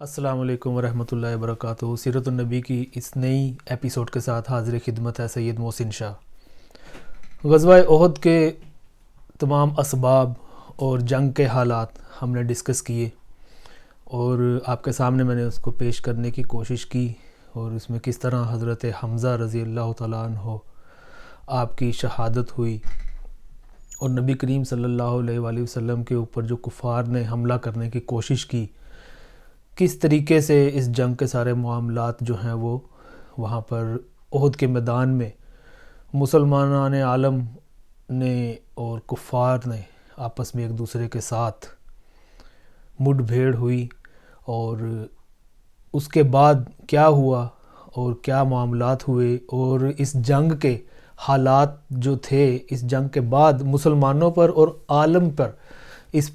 السلام علیکم ورحمۃ اللہ وبرکاتہ۔ سیرت النبی کی اس نئی ایپیسوڈ کے ساتھ حاضر خدمت ہے سید محسن شاہ۔ غزوہ احد کے تمام اسباب اور جنگ کے حالات ہم نے ڈسکس کیے اور آپ کے سامنے میں نے اس کو پیش کرنے کی کوشش کی، اور اس میں کس طرح حضرت حمزہ رضی اللہ تعالیٰ عنہ آپ کی شہادت ہوئی، اور نبی کریم صلی اللہ علیہ وآلہ وسلم کے اوپر جو کفار نے حملہ کرنے کی کوشش کی، کس طریقے سے اس جنگ کے سارے معاملات جو ہیں وہ وہاں پر احد کے میدان میں مسلمانان عالم نے اور کفار نے آپس میں ایک دوسرے کے ساتھ مڈ بھیڑ ہوئی، اور اس کے بعد کیا ہوا اور کیا معاملات ہوئے، اور اس جنگ کے حالات جو تھے، اس جنگ کے بعد مسلمانوں پر اور عالم پر اس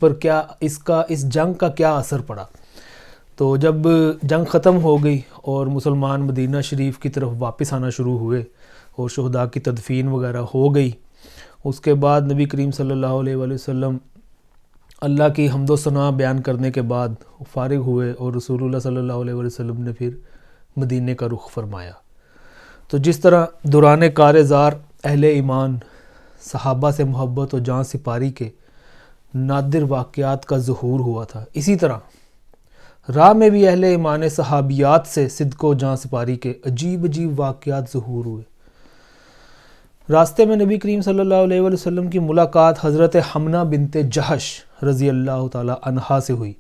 جنگ کا کیا اثر پڑا۔ تو جب جنگ ختم ہو گئی اور مسلمان مدینہ شریف کی طرف واپس آنا شروع ہوئے اور شہداء کی تدفین وغیرہ ہو گئی، اس کے بعد نبی کریم صلی اللہ علیہ وآلہ وسلم اللہ کی حمد و ثنا بیان کرنے کے بعد فارغ ہوئے، اور رسول اللہ صلی اللہ علیہ وآلہ وسلم نے پھر مدینہ کا رخ فرمایا۔ تو جس طرح دوران کارزار اہل ایمان صحابہ سے محبت اور جان سپاری کے نادر واقعات کا ظہور ہوا تھا، اسی طرح راہ میں بھی اہل ایمان صحابیات سے صدق و جان سپاری کے عجیب عجیب واقعات ظہور ہوئے۔ راستے میں نبی کریم صلی اللہ علیہ وآلہ وسلم کی ملاقات حضرت حمنہ بنت جہش رضی اللہ تعالی عنہا سے ہوئی۔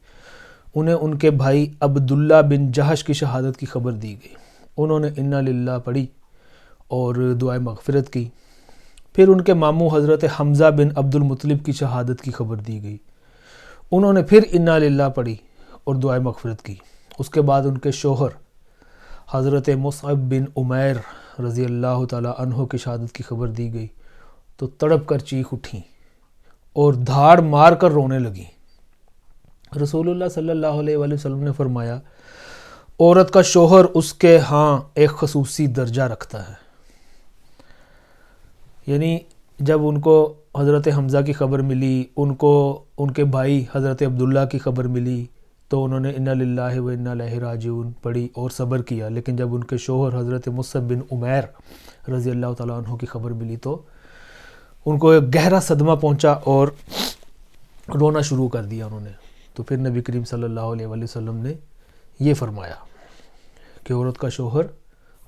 انہیں ان کے بھائی عبداللہ بن جہش کی شہادت کی خبر دی گئی۔ انہوں نے انا للہ پڑھی اور دعائے مغفرت کی۔ پھر ان کے ماموں حضرت حمزہ بن عبد المطلب کی شہادت کی خبر دی گئی۔ انہوں نے پھر انا للہ پڑھی اور دعائے مغفرت کی۔ اس کے بعد ان کے شوہر حضرت مصعب بن عمیر رضی اللہ تعالی عنہ کی شہادت کی خبر دی گئی تو تڑپ کر چیخ اٹھیں اور دھاڑ مار کر رونے لگیں۔ رسول اللہ صلی اللہ علیہ وآلہ وسلم نے فرمایا، عورت کا شوہر اس کے ہاں ایک خصوصی درجہ رکھتا ہے۔ یعنی جب ان کو حضرت حمزہ کی خبر ملی، ان کو ان کے بھائی حضرت عبداللہ کی خبر ملی، تو انہوں نے انا للہ و انا الیہ راجعون پڑھی اور صبر کیا۔ لیکن جب ان کے شوہر حضرت مصعب بن عمیر رضی اللہ تعالیٰ عنہ کی خبر ملی تو ان کو ایک گہرا صدمہ پہنچا اور رونا شروع کر دیا انہوں نے۔ تو پھر نبی کریم صلی اللہ علیہ وآلہ وسلم نے یہ فرمایا کہ عورت کا شوہر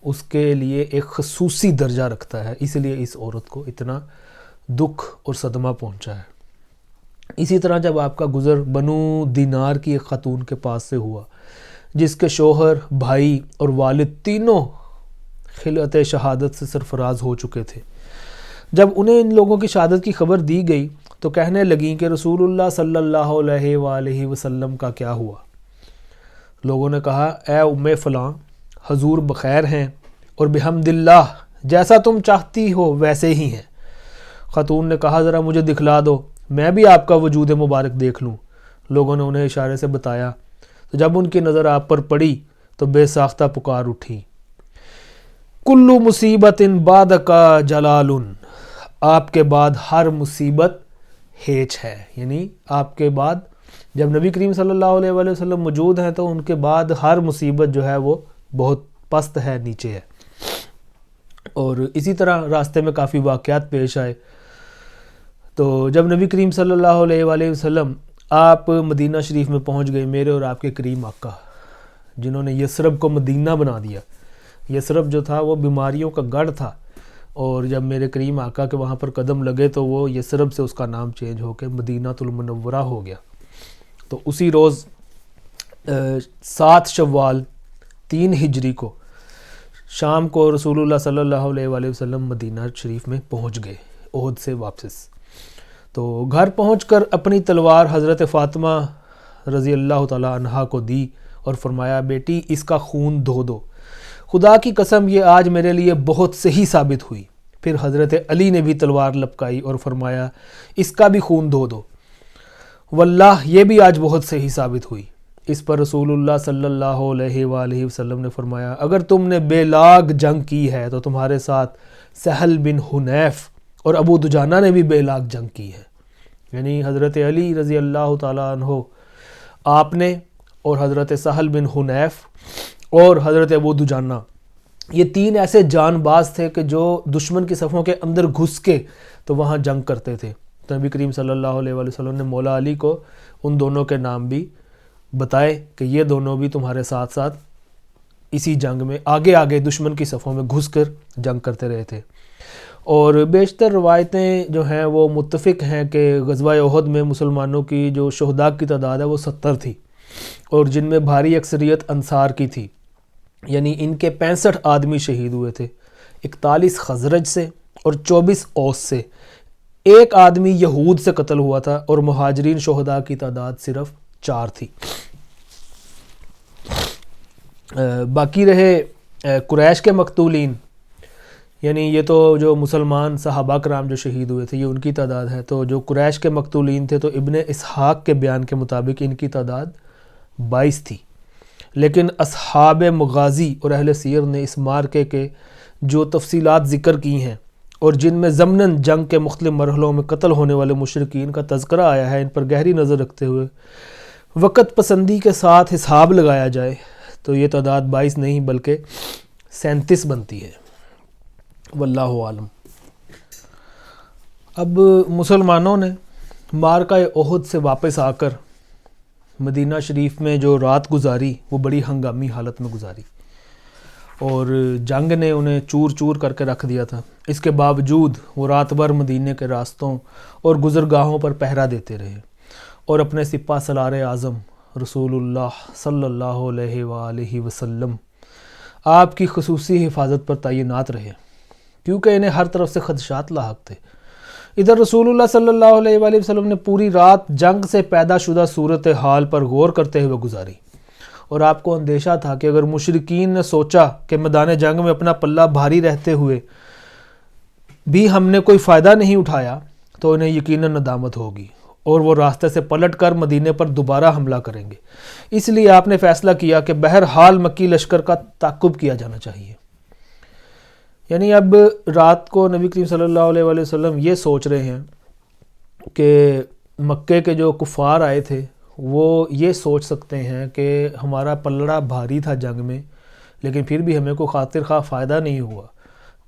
اس کے لیے ایک خصوصی درجہ رکھتا ہے، اس لیے اس عورت کو اتنا دکھ اور صدمہ پہنچا ہے۔ اسی طرح جب آپ کا گزر بنو دینار کی ایک خاتون کے پاس سے ہوا، جس کے شوہر، بھائی اور والد تینوں خلعت شہادت سے سرفراز ہو چکے تھے، جب انہیں ان لوگوں کی شہادت کی خبر دی گئی تو کہنے لگیں کہ رسول اللہ صلی اللہ علیہ وآلہ وسلم کا کیا ہوا؟ لوگوں نے کہا، اے ام فلاں، حضور بخیر ہیں اور بحمد اللہ جیسا تم چاہتی ہو ویسے ہی ہیں۔ خاتون نے کہا، ذرا مجھے دکھلا دو، میں بھی آپ کا وجود مبارک دیکھ لوں۔ لوگوں نے انہیں اشارے سے بتایا تو جب ان کی نظر آپ پر پڑی تو بے ساختہ پکار اٹھی، کلو مصیبت بعدک جلال، آپ کے بعد ہر مصیبت ہیچ ہے۔ یعنی آپ کے بعد جب نبی کریم صلی اللہ علیہ وآلہ وسلم موجود ہیں تو ان کے بعد ہر مصیبت جو ہے وہ بہت پست ہے، نیچے ہے۔ اور اسی طرح راستے میں کافی واقعات پیش آئے۔ تو جب نبی کریم صلی اللہ علیہ وآلہ وسلم آپ مدینہ شریف میں پہنچ گئے، میرے اور آپ کے کریم آقا جنہوں نے یثرب کو مدینہ بنا دیا۔ یثرب جو تھا وہ بیماریوں کا گڑھ تھا، اور جب میرے کریم آقا کے وہاں پر قدم لگے تو وہ یثرب سے اس کا نام چینج ہو کے مدینہ المنورہ ہو گیا۔ تو اسی روز 7 شوال 3 ہجری کو شام کو رسول اللہ صلی اللہ علیہ وآلہ وسلم مدینہ شریف میں پہنچ گئے احد سے واپس۔ تو گھر پہنچ کر اپنی تلوار حضرت فاطمہ رضی اللہ تعالی عنہا کو دی اور فرمایا، بیٹی اس کا خون دھو دو، خدا کی قسم یہ آج میرے لیے بہت صحیح ثابت ہوئی۔ پھر حضرت علی نے بھی تلوار لپکائی اور فرمایا، اس کا بھی خون دھو دو، واللہ یہ بھی آج بہت صحیح ثابت ہوئی۔ اس پر رسول اللہ صلی اللہ علیہ وآلہ وسلم نے فرمایا، اگر تم نے بے لاگ جنگ کی ہے تو تمہارے ساتھ سہل بن حنیف اور ابو دجانہ نے بھی بے لاگ جنگ کی ہے۔ یعنی حضرت علی رضی اللہ تعالیٰ عنہ آپ نے اور حضرت سہل بن حنیف اور حضرت ابو دجانہ، یہ 3 ایسے جان باز تھے کہ جو دشمن کی صفوں کے اندر گھس کے تو وہاں جنگ کرتے تھے۔ تو نبی کریم صلی اللہ علیہ وآلہ وسلم نے مولا علی کو ان دونوں کے نام بھی بتائے کہ یہ دونوں بھی تمہارے ساتھ ساتھ اسی جنگ میں آگے آگے دشمن کی صفوں میں گھس کر جنگ کرتے رہے تھے۔ اور بیشتر روایتیں جو ہیں وہ متفق ہیں کہ غزوہ احد میں مسلمانوں کی جو شہداء کی تعداد ہے وہ 70 تھی، اور جن میں بھاری اکثریت انصار کی تھی، یعنی ان کے 65 آدمی شہید ہوئے تھے، 41 خزرج سے اور 24 اوس سے، ایک آدمی یہود سے قتل ہوا تھا، اور مہاجرین شہداء کی تعداد صرف 4 تھی۔ باقی رہے قریش کے مقتولین، یعنی یہ تو جو مسلمان صحابہ کرام جو شہید ہوئے تھے یہ ان کی تعداد ہے، تو جو قریش کے مقتولین تھے تو ابن اسحاق کے بیان کے مطابق ان کی تعداد 22 تھی، لیکن اصحاب مغازی اور اہل سیر نے اس مارکے کے جو تفصیلات ذکر کی ہیں اور جن میں ضمناً جنگ کے مختلف مرحلوں میں قتل ہونے والے مشرکین کا تذکرہ آیا ہے، ان پر گہری نظر رکھتے ہوئے وقت پسندی کے ساتھ حساب لگایا جائے تو یہ تعداد 22 نہیں بلکہ 37 بنتی ہے، واللہ عالم۔ اب مسلمانوں نے مارکہ احد سے واپس آ کر مدینہ شریف میں جو رات گزاری وہ بڑی ہنگامی حالت میں گزاری، اور جنگ نے انہیں چور چور کر کے رکھ دیا تھا۔ اس کے باوجود وہ رات بھر مدینے کے راستوں اور گزرگاہوں پر پہرا دیتے رہے، اور اپنے سپہ سالار اعظم رسول اللہ صلی اللہ علیہ وآلہ وسلم آپ کی خصوصی حفاظت پر تعینات رہے، کیونکہ انہیں ہر طرف سے خدشات لاحق تھے۔ ادھر رسول اللہ صلی اللہ علیہ وآلہ وسلم نے پوری رات جنگ سے پیدا شدہ صورتحال پر غور کرتے ہوئے گزاری، اور آپ کو اندیشہ تھا کہ اگر مشرکین نے سوچا کہ میدان جنگ میں اپنا پلہ بھاری رہتے ہوئے بھی ہم نے کوئی فائدہ نہیں اٹھایا تو انہیں یقیناً ندامت ہوگی، اور وہ راستے سے پلٹ کر مدینے پر دوبارہ حملہ کریں گے۔ اس لیے آپ نے فیصلہ کیا کہ بہرحال مکی لشکر کا تعاقب کیا جانا چاہیے۔ یعنی اب رات کو نبی کریم صلی اللہ علیہ وآلہ وسلم یہ سوچ رہے ہیں کہ مکے کے جو کفار آئے تھے وہ یہ سوچ سکتے ہیں کہ ہمارا پلڑا بھاری تھا جنگ میں، لیکن پھر بھی ہمیں کوئی خاطر خواہ فائدہ نہیں ہوا،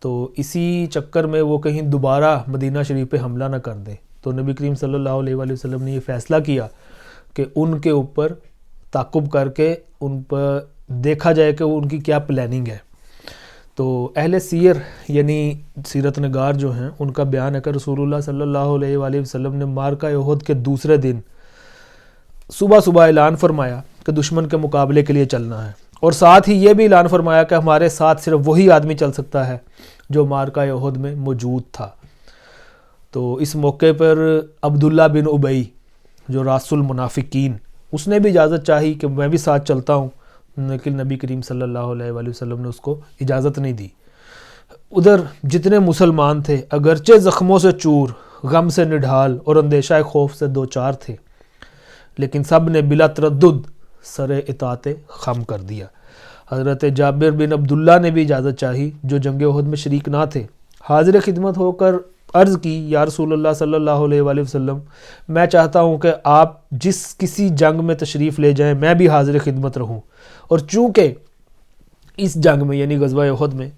تو اسی چکر میں وہ کہیں دوبارہ مدینہ شریف پہ حملہ نہ کر دیں۔ تو نبی کریم صلی اللہ علیہ وآلہ وسلم نے یہ فیصلہ کیا کہ ان کے اوپر تعاقب کر کے ان پر دیکھا جائے کہ ان کی کیا پلاننگ ہے۔ تو اہل سیر یعنی سیرت نگار جو ہیں ان کا بیان ہے کہ رسول اللہ صلی اللہ علیہ وآلہ وسلم نے مارکہ احد کے دوسرے دن صبح صبح اعلان فرمایا کہ دشمن کے مقابلے کے لیے چلنا ہے، اور ساتھ ہی یہ بھی اعلان فرمایا کہ ہمارے ساتھ صرف وہی آدمی چل سکتا ہے جو مارکہ احد میں موجود تھا۔ تو اس موقع پر عبداللہ بن ابی جو راس المنافقین، اس نے بھی اجازت چاہی کہ میں بھی ساتھ چلتا ہوں، لیکن نبی کریم صلی اللہ علیہ وآلہ وسلم نے اس کو اجازت نہیں دی۔ ادھر جتنے مسلمان تھے اگرچہ زخموں سے چور، غم سے نڈھال اور اندیشہ خوف سے دوچار تھے، لیکن سب نے بلا تردد سر اطاعت خم کر دیا۔ حضرت جابر بن عبداللہ نے بھی اجازت چاہی جو جنگ احد میں شریک نہ تھے، حاضر خدمت ہو کر عرض کی، یا رسول اللہ صلی اللہ علیہ وآلہ وسلم، میں چاہتا ہوں کہ آپ جس کسی جنگ میں تشریف لے جائیں میں بھی حاضر خدمت رہوں، اور چونکہ اس جنگ میں یعنی غزوہ احد میں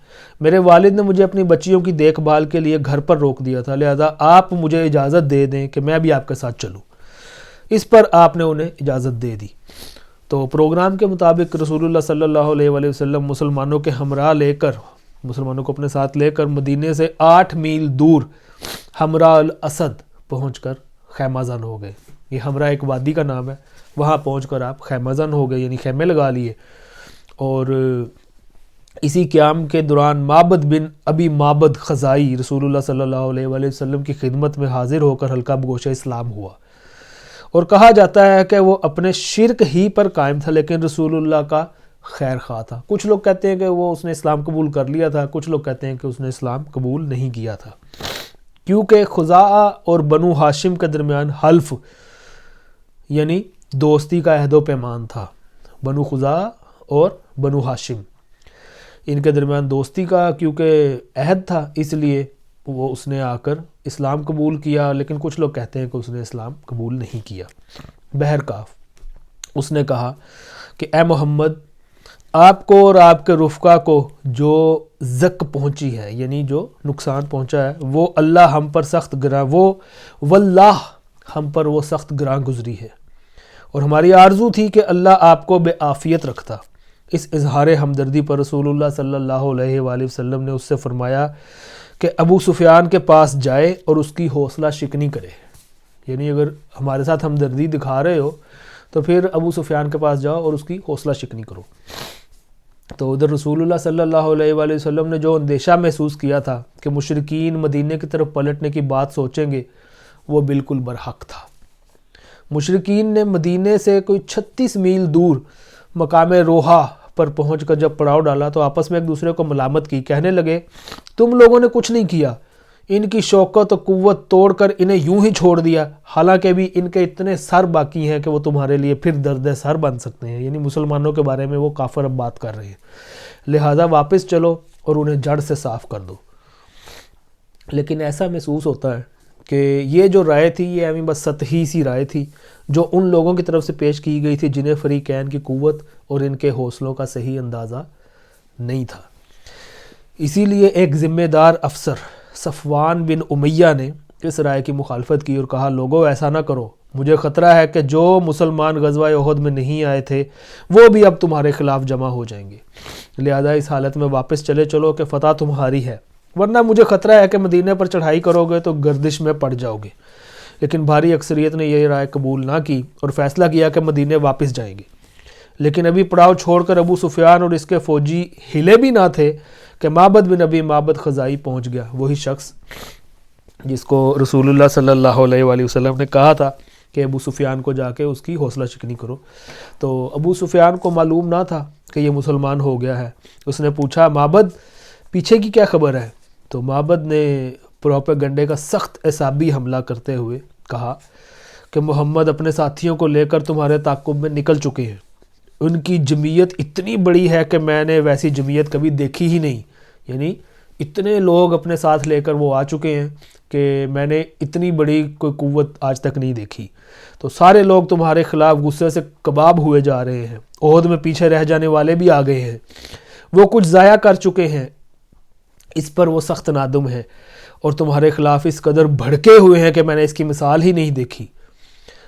میرے والد نے مجھے اپنی بچیوں کی دیکھ بھال کے لیے گھر پر روک دیا تھا، لہذا آپ مجھے اجازت دے دیں کہ میں بھی آپ کے ساتھ چلوں۔ اس پر آپ نے انہیں اجازت دے دی۔ تو پروگرام کے مطابق رسول اللہ صلی اللہ علیہ وآلہ وسلم مسلمانوں کے ہمراہ لے کر، مسلمانوں کو اپنے ساتھ لے کر مدینے سے 8 میل دور حمراء الاسد پہنچ کر خیمہ زن ہو گئے۔ یہ حمراء ایک وادی کا نام ہے، وہاں پہنچ کر آپ خیمہ زن ہو گئے، یعنی خیمے لگا لیے۔ اور اسی قیام کے دوران معبد بن ابی معبد خزائی رسول اللہ صلی اللہ علیہ وآلہ وسلم کی خدمت میں حاضر ہو کر حلقہ بگوش اسلام ہوا، اور کہا جاتا ہے کہ وہ اپنے شرک ہی پر قائم تھا لیکن رسول اللہ کا خیر خواہ تھا۔ کچھ لوگ کہتے ہیں کہ وہ اس نے اسلام قبول کر لیا تھا، کچھ لوگ کہتے ہیں کہ اس نے اسلام قبول نہیں کیا تھا، کیونکہ خزاعہ اور بنو ہاشم کے درمیان حلف یعنی دوستی کا عہد و پیمان تھا۔ بنو خزاعہ اور بنو ہاشم، ان کے درمیان دوستی کا کیونکہ عہد تھا، اس لیے وہ اس نے آ کر اسلام قبول کیا، لیکن کچھ لوگ کہتے ہیں کہ اس نے اسلام قبول نہیں کیا۔ بہرکاف اس نے کہا کہ اے محمد، آپ کو اور آپ کے رفقا کو جو زک پہنچی ہے، یعنی جو نقصان پہنچا ہے، وہ اللہ ہم پر سخت گراں، واللہ ہم پر وہ سخت گراں گزری ہے، اور ہماری آرزو تھی کہ اللہ آپ کو بے عافیت رکھتا۔ اس اظہار ہمدردی پر رسول اللہ صلی اللہ علیہ وآلہ وسلم نے اس سے فرمایا کہ ابو سفیان کے پاس جائے اور اس کی حوصلہ شکنی کرے، یعنی اگر ہمارے ساتھ ہمدردی دکھا رہے ہو تو پھر ابو سفیان کے پاس جاؤ اور اس کی حوصلہ شکنی کرو۔ تو ادھر رسول اللہ صلی اللہ علیہ وآلہ وسلم نے جو اندیشہ محسوس کیا تھا کہ مشرکین مدینے کی طرف پلٹنے کی بات سوچیں گے، وہ بالکل برحق تھا۔ مشرکین نے مدینے سے کوئی 36 میل دور مقام روحا پر پہنچ کر جب پڑاؤ ڈالا تو آپس میں ایک دوسرے کو ملامت کی، کہنے لگے تم لوگوں نے کچھ نہیں کیا، ان کی شوکت و قوت توڑ کر انہیں یوں ہی چھوڑ دیا، حالانکہ بھی ان کے اتنے سر باقی ہیں کہ وہ تمہارے لیے پھر درد سر بن سکتے ہیں۔ یعنی مسلمانوں کے بارے میں وہ کافر اب بات کر رہے ہیں، لہٰذا واپس چلو اور انہیں جڑ سے صاف کر دو۔ لیکن ایسا محسوس ہوتا ہے کہ یہ جو رائے تھی یہ ہمیں بس سطحی سی رائے تھی جو ان لوگوں کی طرف سے پیش کی گئی تھی جنہیں فریقین کی قوت اور ان کے حوصلوں کا صحیح اندازہ نہیں تھا۔ اسی لیے ایک ذمہ دار افسر صفوان بن امیہ نے اس رائے کی مخالفت کی اور کہا لوگوں ایسا نہ کرو، مجھے خطرہ ہے کہ جو مسلمان غزوہ احد میں نہیں آئے تھے وہ بھی اب تمہارے خلاف جمع ہو جائیں گے، لہذا اس حالت میں واپس چلے چلو کہ فتح تمہاری ہے، ورنہ مجھے خطرہ ہے کہ مدینے پر چڑھائی کرو گے تو گردش میں پڑ جاؤ گے۔ لیکن بھاری اکثریت نے یہ رائے قبول نہ کی اور فیصلہ کیا کہ مدینے واپس جائیں گے۔ لیکن ابھی پڑاؤ چھوڑ کر ابو سفیان اور اس کے فوجی ہلے بھی نہ تھے کہ معبد بن ابی معبد خزائی پہنچ گیا، وہی شخص جس کو رسول اللہ صلی اللہ علیہ وآلہ وسلم نے کہا تھا کہ ابو سفیان کو جا کے اس کی حوصلہ شکنی کرو۔ تو ابو سفیان کو معلوم نہ تھا کہ یہ مسلمان ہو گیا ہے۔ اس نے پوچھا معبد پیچھے کی کیا خبر ہے؟ تو معبد نے پروپیگنڈے کا سخت اعصابی حملہ کرتے ہوئے کہا کہ محمد اپنے ساتھیوں کو لے کر تمہارے تعاقب میں نکل چکے ہیں، ان کی جمعیت اتنی بڑی ہے کہ میں نے ویسی جمعیت کبھی دیکھی ہی نہیں، یعنی اتنے لوگ اپنے ساتھ لے کر وہ آ چکے ہیں کہ میں نے اتنی بڑی کوئی قوت آج تک نہیں دیکھی۔ تو سارے لوگ تمہارے خلاف غصے سے کباب ہوئے جا رہے ہیں، احد میں پیچھے رہ جانے والے بھی آ گئے ہیں، وہ کچھ ضائع کر چکے ہیں، اس پر وہ سخت نادم ہے، اور تمہارے خلاف اس قدر بھڑکے ہوئے ہیں کہ میں نے اس کی مثال ہی نہیں دیکھی۔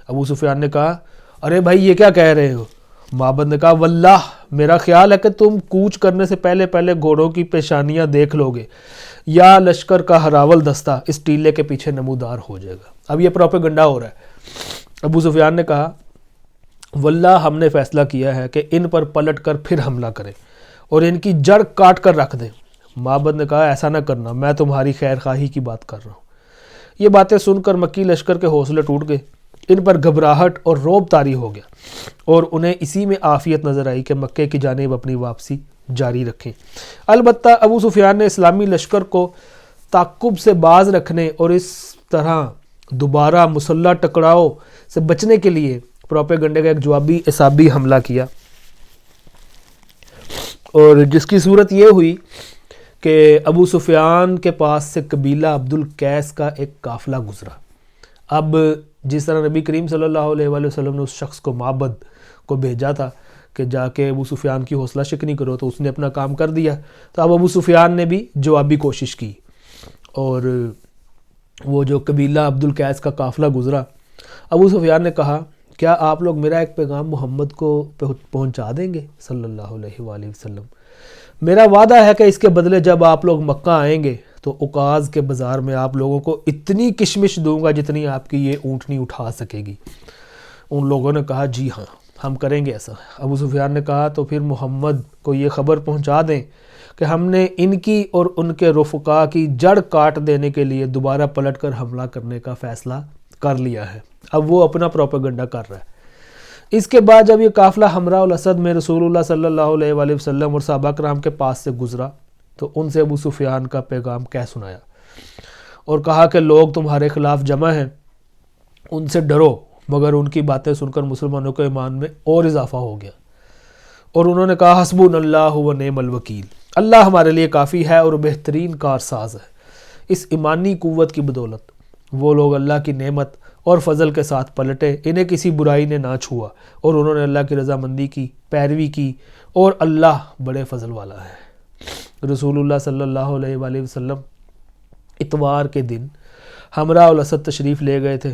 ابو سفیان نے کہا ارے بھائی یہ کیا کہہ رہے ہو؟ معبد نے کہا واللہ میرا خیال ہے کہ تم کوچ کرنے سے پہلے پہلے گھوڑوں کی پیشانیاں دیکھ لو گے یا لشکر کا ہراول دستہ اس ٹیلے کے پیچھے نمودار ہو جائے گا۔ اب یہ پروپیگنڈا ہو رہا ہے۔ ابو سفیان نے کہا واللہ ہم نے فیصلہ کیا ہے کہ ان پر پلٹ کر پھر حملہ کریں اور ان کی جڑ کاٹ کر رکھ دیں۔ معبد نے کہا ایسا نہ کرنا، میں تمہاری خیر خواہی کی بات کر رہا ہوں۔ یہ باتیں سن کر مکی لشکر کے حوصلے ٹوٹ گئے، ان پر گھبراہٹ اور رعب طاری ہو گیا اور انہیں اسی میں عافیت نظر آئی کہ مکے کی جانب اپنی واپسی جاری رکھیں۔ البتہ ابو سفیان نے اسلامی لشکر کو تعاقب سے باز رکھنے اور اس طرح دوبارہ مسلح ٹکراؤ سے بچنے کے لیے پروپیگنڈے کا ایک جوابی اعصابی حملہ کیا، اور جس کی صورت یہ ہوئی کہ ابو سفیان کے پاس سے قبیلہ عبد القیس کا ایک قافلہ گزرا۔ اب جس طرح نبی کریم صلی اللہ علیہ وآلہ وسلم نے اس شخص کو معبد کو بھیجا تھا کہ جا کے ابو سفیان کی حوصلہ شکنی کرو، تو اس نے اپنا کام کر دیا۔ تو اب ابو سفیان نے بھی جوابی کوشش کی، اور وہ جو قبیلہ عبد القیس کا قافلہ گزرا، ابو سفیان نے کہا کیا آپ لوگ میرا ایک پیغام محمد کو پہنچا دیں گے صلی اللہ علیہ وآلہ وسلم؟ میرا وعدہ ہے کہ اس کے بدلے جب آپ لوگ مکہ آئیں گے تو عکاظ کے بازار میں آپ لوگوں کو اتنی کشمش دوں گا جتنی آپ کی یہ اونٹنی اٹھا سکے گی۔ ان لوگوں نے کہا جی ہاں ہم کریں گے ایسا۔ ابو سفیان نے کہا تو پھر محمد کو یہ خبر پہنچا دیں کہ ہم نے ان کی اور ان کے رفقا کی جڑ کاٹ دینے کے لیے دوبارہ پلٹ کر حملہ کرنے کا فیصلہ کر لیا ہے۔ اب وہ اپنا پروپیگنڈا کر رہا ہے۔ اس کے بعد جب یہ قافلہ حمراء الاسد میں رسول اللہ صلی اللہ علیہ وآلہ وسلم اور صحابہ کرام کے پاس سے گزرا تو ان سے ابو سفیان کا پیغام کہہ سنایا اور کہا کہ لوگ تمہارے خلاف جمع ہیں، ان سے ڈرو، مگر ان کی باتیں سن کر مسلمانوں کے ایمان میں اور اضافہ ہو گیا، اور انہوں نے کہا حسبنا اللہ و نعم الوکیل، اللہ ہمارے لیے کافی ہے اور بہترین کارساز ہے۔ اس ایمانی قوت کی بدولت وہ لوگ اللہ کی نعمت اور فضل کے ساتھ پلٹے، انہیں کسی برائی نے نہ چھوا، اور انہوں نے اللہ کی رضامندی کی، پیروی کی، اور اللہ بڑے فضل والا ہے۔ رسول اللہ صلی اللہ علیہ وآلہ وسلم اتوار کے دن ہمراہ الاسد تشریف لے گئے تھے،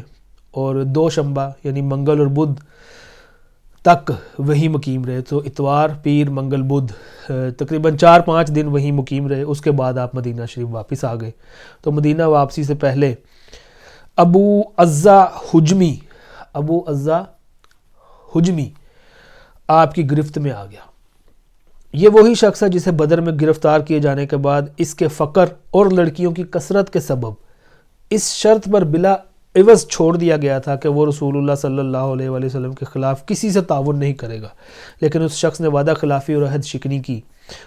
اور دوشنبہ یعنی منگل اور بدھ تک وہیں مقیم رہے۔ تو اتوار، پیر، منگل، بدھ، تقریباً 4-5 دن وہیں مقیم رہے۔ اس کے بعد آپ مدینہ شریف واپس آ گئے۔ تو مدینہ واپسی سے پہلے ابو عزہ حجمی آپ کی گرفت میں آ گیا۔ یہ وہی شخص ہے جسے بدر میں گرفتار کیے جانے کے بعد اس کے فقر اور لڑکیوں کی کثرت کے سبب اس شرط پر بلا عوض چھوڑ دیا گیا تھا کہ وہ رسول اللہ صلی اللہ علیہ وآلہ وسلم کے خلاف کسی سے تعاون نہیں کرے گا، لیکن اس شخص نے وعدہ خلافی اور عہد شکنی کی،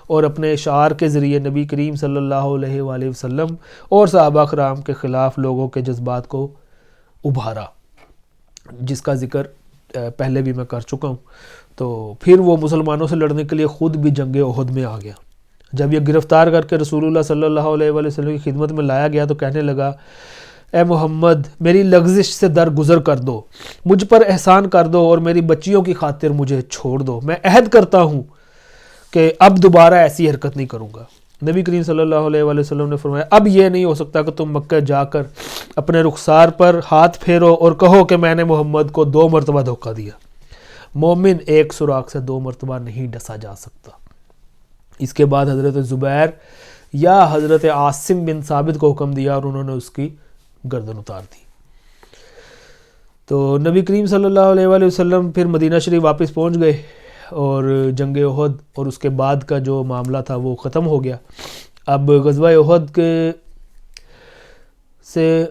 اور اپنے اشعار کے ذریعے نبی کریم صلی اللہ علیہ وآلہ وسلم اور صحابہ کرام کے خلاف لوگوں کے جذبات کو ابھارا، جس کا ذکر پہلے بھی میں کر چکا ہوں۔ تو پھر وہ مسلمانوں سے لڑنے کے لیے خود بھی جنگ احد میں آ گیا۔ جب یہ گرفتار کر کے رسول اللہ صلی اللہ علیہ وآلہ وسلم کی خدمت میں لایا گیا تو کہنے لگا، اے محمد، میری لغزش سے درگزر کر دو، مجھ پر احسان کر دو، اور میری بچیوں کی خاطر مجھے چھوڑ دو۔ میں عہد کرتا ہوں کہ اب دوبارہ ایسی حرکت نہیں کروں گا۔ نبی کریم صلی اللہ علیہ وآلہ وسلم نے فرمایا، اب یہ نہیں ہو سکتا کہ تم مکہ جا کر اپنے رخسار پر ہاتھ پھیرو اور کہو کہ میں نے محمد کو 2 مرتبہ دھوکہ دیا۔ مومن ایک سوراخ سے 2 مرتبہ نہیں ڈسا جا سکتا۔ اس کے بعد حضرت زبیر یا حضرت عاصم بن ثابت کو حکم دیا، اور انہوں نے اس کی گردن اتار دی۔ تو نبی کریم صلی اللہ علیہ وآلہ وسلم پھر مدینہ شریف واپس پہنچ گئے، اور جنگ احد اور اس کے بعد کا جو معاملہ تھا وہ ختم ہو گیا۔ اب غزوہ احد کے سے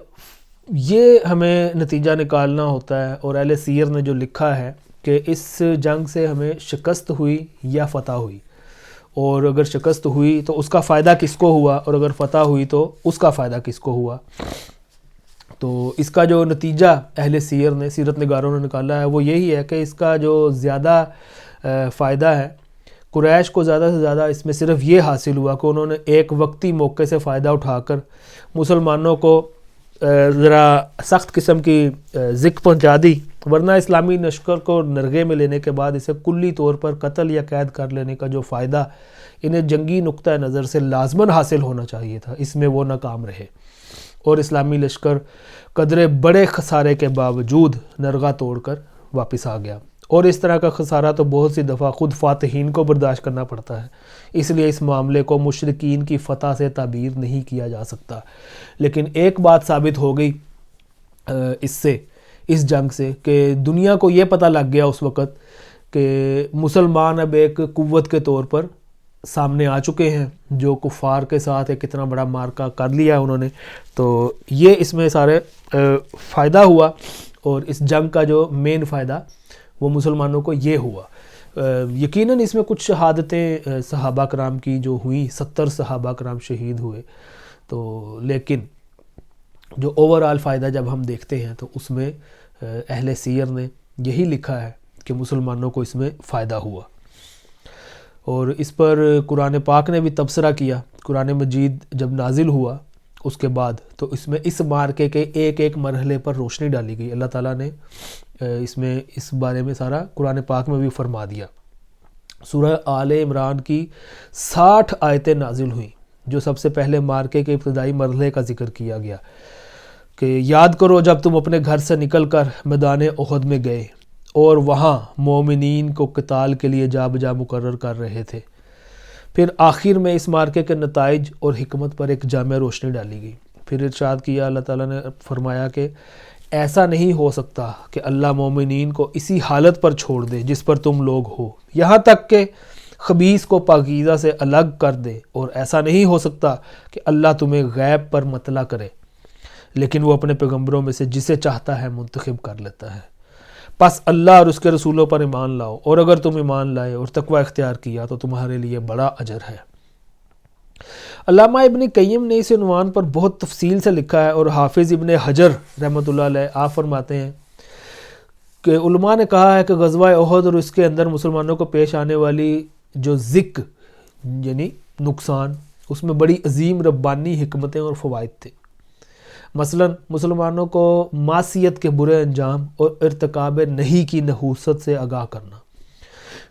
یہ ہمیں نتیجہ نکالنا ہوتا ہے، اور اہل سیر نے جو لکھا ہے کہ اس جنگ سے ہمیں شکست ہوئی یا فتح ہوئی، اور اگر شکست ہوئی تو اس کا فائدہ کس کو ہوا، اور اگر فتح ہوئی تو اس کا فائدہ کس کو ہوا۔ تو اس کا جو نتیجہ اہل سیر نے، سیرت نگاروں نے نکالا ہے، وہ یہی ہے کہ اس کا جو زیادہ فائدہ ہے، قریش کو زیادہ سے زیادہ اس میں صرف یہ حاصل ہوا کہ انہوں نے ایک وقتی موقع سے فائدہ اٹھا کر مسلمانوں کو ذرا سخت قسم کی ذک پہنچا دی، ورنہ اسلامی لشکر کو نرغے میں لینے کے بعد اسے کلی طور پر قتل یا قید کر لینے کا جو فائدہ انہیں جنگی نقطہ نظر سے لازماً حاصل ہونا چاہیے تھا، اس میں وہ ناکام رہے، اور اسلامی لشکر قدرے بڑے خسارے کے باوجود نرغہ توڑ کر واپس آ گیا۔ اور اس طرح کا خسارہ تو بہت سی دفعہ خود فاتحین کو برداشت کرنا پڑتا ہے، اس لیے اس معاملے کو مشرکین کی فتح سے تعبیر نہیں کیا جا سکتا۔ لیکن ایک بات ثابت ہو گئی اس جنگ سے، کہ دنیا کو یہ پتہ لگ گیا اس وقت کہ مسلمان اب ایک قوت کے طور پر سامنے آ چکے ہیں، جو کفار کے ساتھ ایک اتنا بڑا مارکہ کر لیا ہے انہوں نے۔ تو یہ اس میں سارے فائدہ ہوا، اور اس جنگ کا جو مین فائدہ وہ مسلمانوں کو یہ ہوا۔ یقیناً اس میں کچھ شہادتیں صحابہ کرام کی جو ہوئیں، 70 صحابہ کرام شہید ہوئے، تو لیکن جو اوورآل فائدہ جب ہم دیکھتے ہیں تو اس میں اہل سیر نے یہی لکھا ہے کہ مسلمانوں کو اس میں فائدہ ہوا۔ اور اس پر قرآن پاک نے بھی تبصرہ کیا۔ قرآن مجید جب نازل ہوا اس کے بعد تو اس میں اس مارکے کے ایک ایک مرحلے پر روشنی ڈالی گئی۔ اللہ تعالیٰ نے اس بارے میں سارا قرآن پاک میں بھی فرما دیا۔ سورہ آل عمران کی 60 آیتیں نازل ہوئیں، جو سب سے پہلے مارکے کے ابتدائی مرحلے کا ذکر کیا گیا کہ یاد کرو جب تم اپنے گھر سے نکل کر میدان احد میں گئے اور وہاں مومنین کو قتال کے لیے جا بجا مقرر کر رہے تھے۔ پھر آخر میں اس مارکے کے نتائج اور حکمت پر ایک جامع روشنی ڈالی گئی۔ پھر ارشاد کیا، اللہ تعالیٰ نے فرمایا کہ ایسا نہیں ہو سکتا کہ اللہ مومنین کو اسی حالت پر چھوڑ دے جس پر تم لوگ ہو، یہاں تک کہ خبیث کو پاکیزہ سے الگ کر دے، اور ایسا نہیں ہو سکتا کہ اللہ تمہیں غیب پر مطلع کرے، لیکن وہ اپنے پیغمبروں میں سے جسے چاہتا ہے منتخب کر لیتا ہے۔ پس اللہ اور اس کے رسولوں پر ایمان لاؤ، اور اگر تم ایمان لائے اور تقوی اختیار کیا تو تمہارے لیے بڑا اجر ہے۔ علامہ ابن قیم نے اس عنوان پر بہت تفصیل سے لکھا ہے، اور حافظ ابن حجر رحمۃ اللہ علیہ آپ فرماتے ہیں کہ علماء نے کہا ہے کہ غزوہ احد اور اس کے اندر مسلمانوں کو پیش آنے والی جو ذک یعنی نقصان، اس میں بڑی عظیم ربانی حکمتیں اور فوائد تھے۔ مثلا مسلمانوں کو معصیت کے برے انجام اور ارتکاب نہیں کی نحوست سے آگاہ کرنا،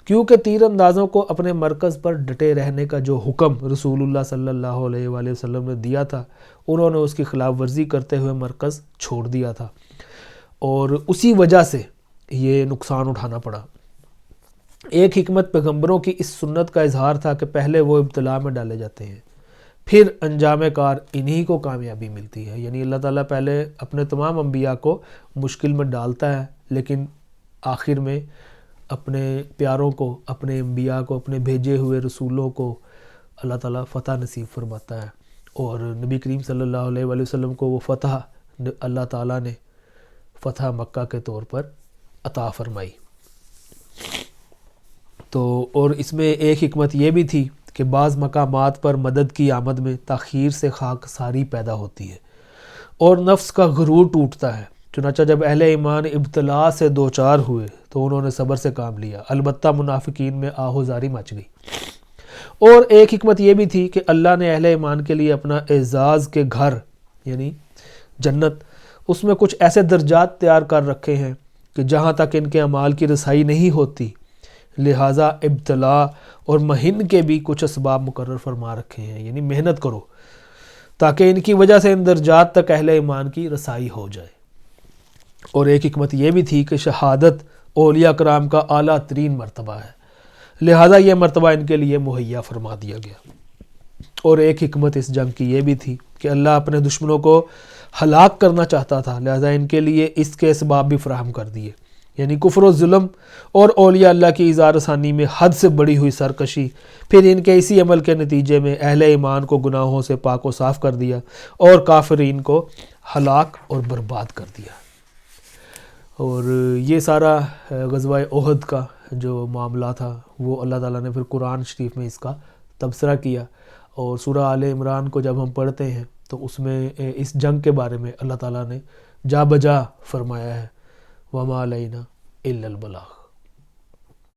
کیونکہ تیر اندازوں کو اپنے مرکز پر ڈٹے رہنے کا جو حکم رسول اللہ صلی اللہ علیہ وآلہ وسلم نے دیا تھا، انہوں نے اس کی خلاف ورزی کرتے ہوئے مرکز چھوڑ دیا تھا، اور اسی وجہ سے یہ نقصان اٹھانا پڑا۔ ایک حکمت پیغمبروں کی اس سنت کا اظہار تھا کہ پہلے وہ ابتلا میں ڈالے جاتے ہیں، پھر انجام کار انہی کو کامیابی ملتی ہے۔ یعنی اللہ تعالیٰ پہلے اپنے تمام انبیاء کو مشکل میں ڈالتا ہے، لیکن آخر میں اپنے پیاروں کو، اپنے انبیاء کو، اپنے بھیجے ہوئے رسولوں کو اللہ تعالیٰ فتح نصیب فرماتا ہے، اور نبی کریم صلی اللہ علیہ وآلہ وسلم کو وہ فتح اللہ تعالیٰ نے فتح مکہ کے طور پر عطا فرمائی۔ تو اور اس میں ایک حکمت یہ بھی تھی کہ بعض مقامات پر مدد کی آمد میں تاخیر سے خاکساری پیدا ہوتی ہے اور نفس کا غرور ٹوٹتا ہے۔ چنانچہ جب اہل ایمان ابتلا سے دوچار ہوئے تو انہوں نے صبر سے کام لیا، البتہ منافقین میں آہوزاری مچ گئی۔ اور ایک حکمت یہ بھی تھی کہ اللہ نے اہل ایمان کے لیے اپنا اعزاز کے گھر یعنی جنت، اس میں کچھ ایسے درجات تیار کر رکھے ہیں کہ جہاں تک ان کے اعمال کی رسائی نہیں ہوتی، لہٰذا ابتلا اور محن کے بھی کچھ اسباب مقرر فرما رکھے ہیں، یعنی محنت کرو تاکہ ان کی وجہ سے ان درجات تک اہل ایمان کی رسائی ہو جائے۔ اور ایک حکمت یہ بھی تھی کہ شہادت اولیاء کرام کا اعلیٰ ترین مرتبہ ہے، لہٰذا یہ مرتبہ ان کے لیے مہیا فرما دیا گیا۔ اور ایک حکمت اس جنگ کی یہ بھی تھی کہ اللہ اپنے دشمنوں کو ہلاک کرنا چاہتا تھا، لہٰذا ان کے لیے اس کے اسباب بھی فراہم کر دیے، یعنی کفر و ظلم اور اولیاء اللہ کی اظہار ثانی میں حد سے بڑی ہوئی سرکشی، پھر ان کے اسی عمل کے نتیجے میں اہل ایمان کو گناہوں سے پاک و صاف کر دیا اور کافرین کو ہلاک اور برباد کر دیا۔ اور یہ سارا غزوہ احد کا جو معاملہ تھا وہ اللہ تعالیٰ نے پھر قرآن شریف میں اس کا تبصرہ کیا، اور سورہ آل عمران کو جب ہم پڑھتے ہیں تو اس میں اس جنگ کے بارے میں اللہ تعالیٰ نے جا بجا فرمایا ہے، وَمَا عَلَيْنَا إِلَّا الْبَلَاغُ۔